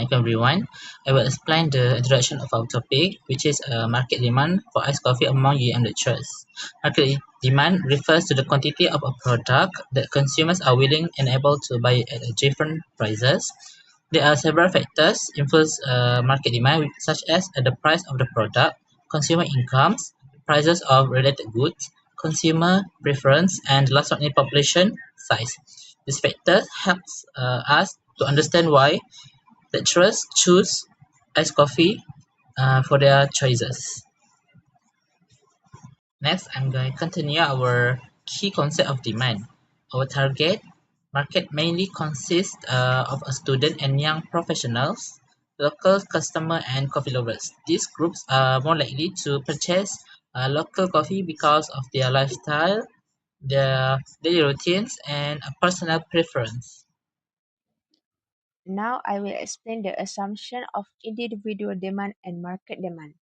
Assalamualaikum everyone. I will explain the introduction of our topic, which is market demand for iced coffee among UM lecturers. Market demand refers to the quantity of a product that consumers are willing and able to buy at different prices. There are several factors influence market demand, such as the price of the product, consumer incomes, prices of related goods, consumer preference, and last but not least, population size. This factor helps us to understand why lecturers choose iced coffee for their choices. Next, I'm going to continue our key concept of demand. Our target market mainly consists of a student and young professionals, local customer, and coffee lovers. These groups are more likely to purchase local coffee because of their lifestyle, their daily routines, and a personal preference. Now I will explain the assumption of individual demand and market demand.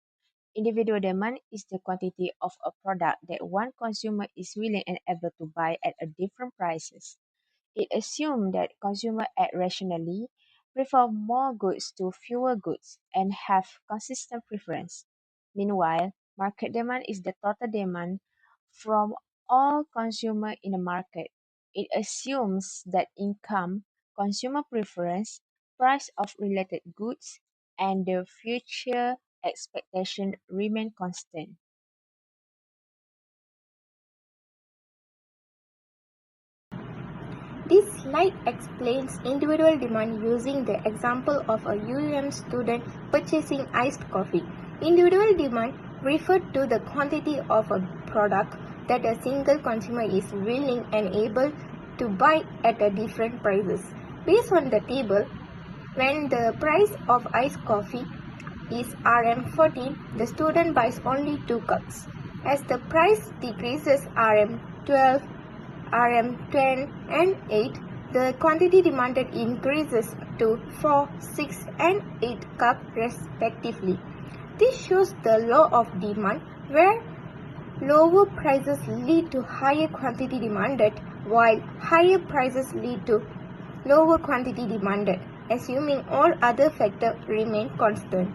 Individual demand is the quantity of a product that one consumer is willing and able to buy at a different prices. It assumes that consumers act rationally, prefer more goods to fewer goods, and have consistent preference. Meanwhile, market demand is the total demand from all consumers in a market. It assumes that income, consumer preference, price of related goods, and the future expectation remain constant. This slide explains individual demand using the example of a UM student purchasing iced coffee. Individual demand refers to the quantity of a product that a single consumer is willing and able to buy at a different prices. Based on the table, when the price of iced coffee is Rm14, the student buys only 2 cups. As the price decreases Rm12, Rm10 and 8, the quantity demanded increases to 4, 6 and 8 cups respectively. This shows the law of demand where lower prices lead to higher quantity demanded while higher prices lead to lower quantity demanded, assuming all other factors remain constant.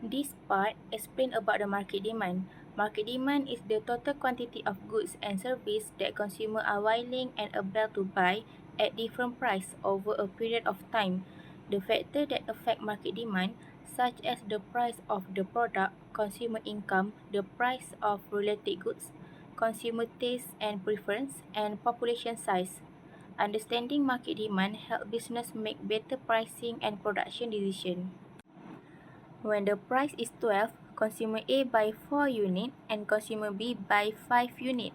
This part explains about the market demand. Market demand is the total quantity of goods and services that consumers are willing and able to buy at different prices over a period of time. The factors that affect market demand, such as the price of the product, consumer income, the price of related goods, consumer taste and preference, and population size. Understanding market demand helps business make better pricing and production decisions. When the price is 12, consumer A buy 4 unit and consumer B buy 5 unit.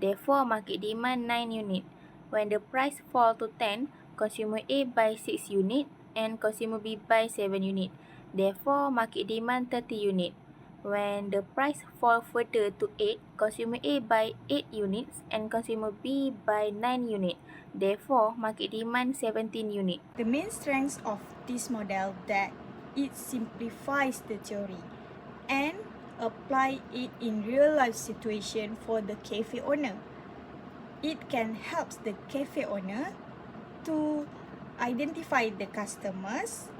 Therefore, market demand 9 unit. When the price fall to 10, consumer A buy 6 unit and consumer B buy 7 unit. Therefore, market demand 30 unit. When the price fall further to 8, consumer A buy 8 units and consumer B buy 9 unit. Therefore, market demand 17 unit. The main strengths of this model that it simplifies the theory and apply it in real life situation for the cafe owner. It can help the cafe owner to identify the customers,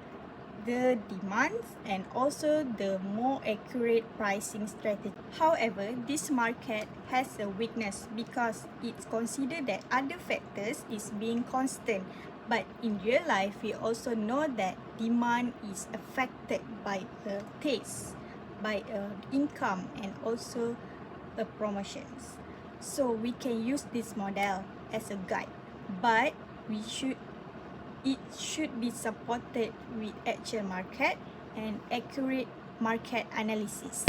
the demands, and also the more accurate pricing strategy. However, this market has a weakness because it's considered that other factors is being constant. But in real life, we also know that demand is affected by a taste, by income, and also the promotions. So we can use this model as a guide, but it should be supported with actual market and accurate market analysis.